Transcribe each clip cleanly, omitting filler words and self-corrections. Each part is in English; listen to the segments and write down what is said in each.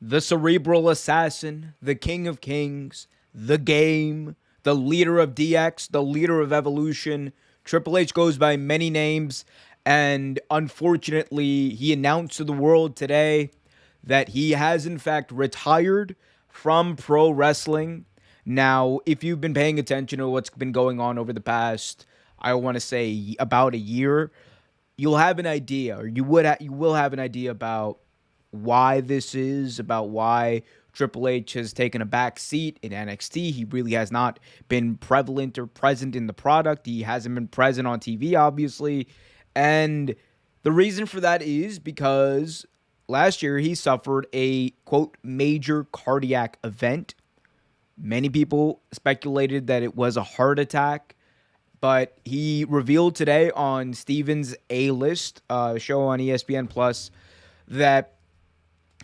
the cerebral assassin, the king of kings, the game, the leader of DX, the leader of Evolution. Triple H goes by many names, and unfortunately, he announced to the world today that he has in fact retired from pro wrestling. Now, if you've been paying attention to what's been going on over the past, I want to say about a year, you'll have an idea, or you will have an idea about why this is, about why Triple H has taken a back seat in NXT. He really has not been prevalent or present in the product. He hasn't been present on TV, obviously. And the reason for that is because last year he suffered a, quote, major cardiac event. Many people speculated that it was a heart attack, but he revealed today on Steven's A-List show on ESPN Plus that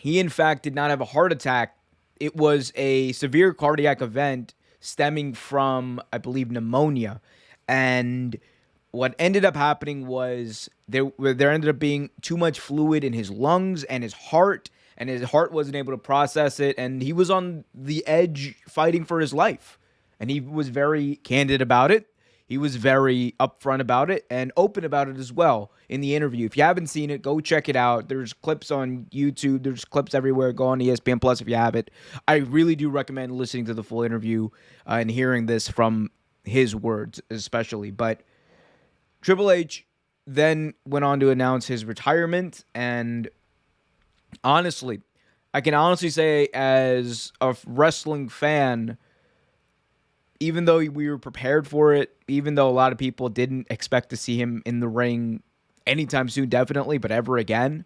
he, in fact, did not have a heart attack. It was a severe cardiac event stemming from, I believe, pneumonia. And what ended up happening was there ended up being too much fluid in his lungs and his heart wasn't able to process it. And he was on the edge fighting for his life. And he was very candid about it. He was very upfront about it and open about it as well in the interview. If you haven't seen it, go check it out. There's clips on YouTube. There's clips everywhere. Go on ESPN Plus if you have it. I really do recommend listening to the full interview and hearing this from his words especially. But Triple H then went on to announce his retirement. And honestly, I can honestly say as a wrestling fan, even though we were prepared for it, even though a lot of people didn't expect to see him in the ring anytime soon, definitely, but ever again,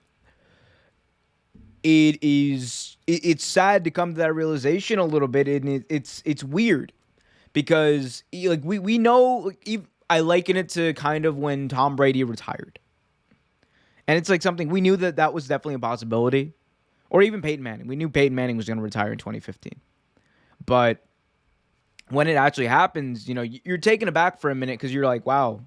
it's sad to come to that realization a little bit, and it's weird because like we know, I liken it to kind of when Tom Brady retired, and it's like something we knew that was definitely a possibility, or even Peyton Manning. We knew Peyton Manning was going to retire in 2015, but when it actually happens, you're taken aback for a minute because you're like, wow,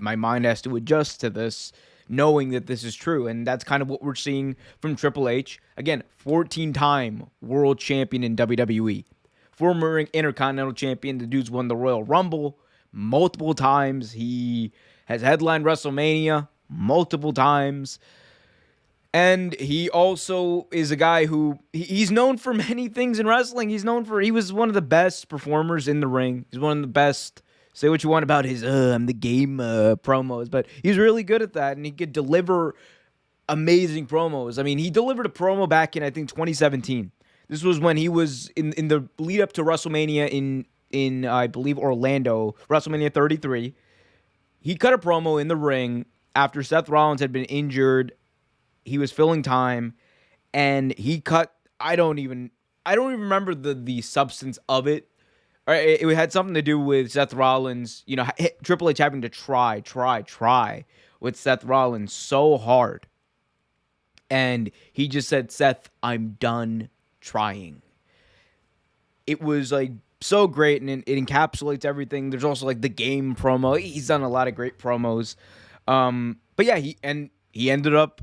my mind has to adjust to this, knowing that this is true. And that's kind of what we're seeing from Triple H. Again, 14-time world champion in WWE. Former Intercontinental champion. The dude's won the Royal Rumble multiple times. He has headlined WrestleMania multiple times. And he also is a guy who he's known for many things in wrestling. He was one of the best performers in the ring. He's one of the best. Say what you want about his I'm the game promos, but he's really good at that, and he could deliver amazing promos. I mean, he delivered a promo back in, I think, 2017. This was when he was in the lead up to WrestleMania in I believe Orlando, WrestleMania 33. He cut a promo in the ring after Seth Rollins had been injured. He was filling time, and he cut. I don't even remember the substance of it. It had something to do with Seth Rollins. Triple H having to try with Seth Rollins so hard, and he just said, "Seth, I'm done trying." It was like so great, and it encapsulates everything. There's also like the game promo. He's done a lot of great promos, but yeah, he ended up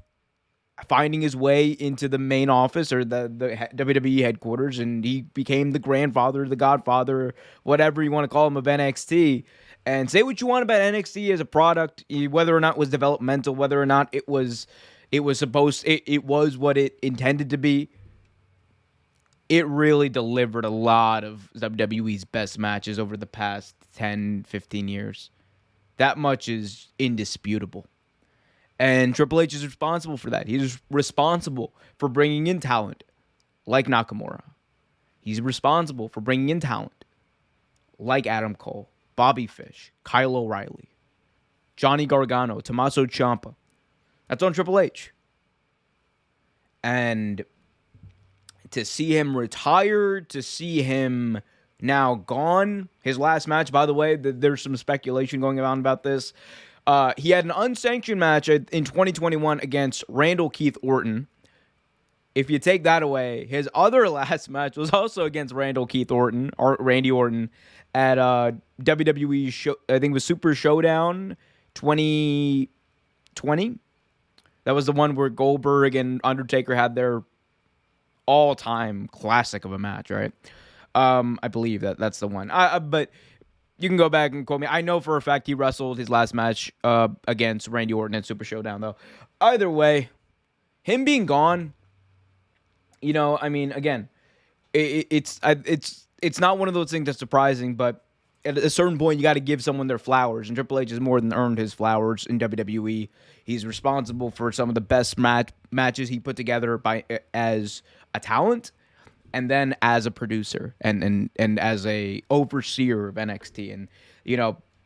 finding his way into the main office or the WWE headquarters, and he became the grandfather, the godfather, whatever you want to call him, of NXT. And say what you want about NXT as a product, whether or not it was developmental, whether or not it was what it intended to be. It really delivered a lot of WWE's best matches over the past 10, 15 years. That much is indisputable. And Triple H is responsible for that. He's responsible for bringing in talent like Nakamura. He's responsible for bringing in talent like Adam Cole, Bobby Fish, Kyle O'Reilly, Johnny Gargano, Tommaso Ciampa. That's on Triple H. And to see him retire, to see him now gone, his last match, by the way, there's some speculation going around about this. He had an unsanctioned match in 2021 against Randall Keith Orton. If you take that away, his other last match was also against Randall Keith Orton, or Randy Orton, at WWE show, I think it was Super Showdown 2020. That was the one where Goldberg and Undertaker had their all-time classic of a match, right? I believe that's the one. But you can go back and quote me. I know for a fact he wrestled his last match against Randy Orton at Super Showdown, though. Either way, him being gone, I mean, again, it's not one of those things that's surprising, but at a certain point, you got to give someone their flowers, and Triple H has more than earned his flowers in WWE. He's responsible for some of the best matches he put together as a talent, and then as a producer and as a overseer of NXT. And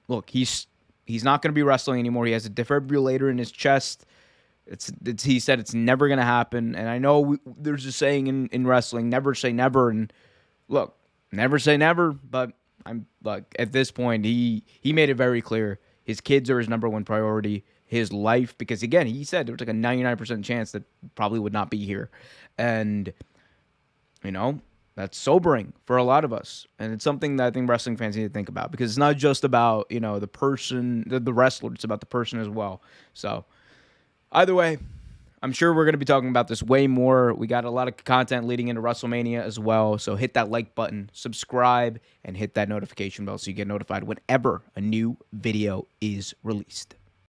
look, he's not going to be wrestling anymore. He has a defibrillator in his chest. He said it's never going to happen. And I know there's a saying in wrestling, never say never. And look, never say never, but I'm like, at this point, he made it very clear his kids are his number one priority, his life, because again, he said there was like a 99% chance that probably would not be here. And that's sobering for a lot of us. And it's something that I think wrestling fans need to think about, because it's not just about, the person, the wrestler, it's about the person as well. So either way, I'm sure we're going to be talking about this way more. We got a lot of content leading into WrestleMania as well. So hit that like button, subscribe, and hit that notification bell so you get notified whenever a new video is released.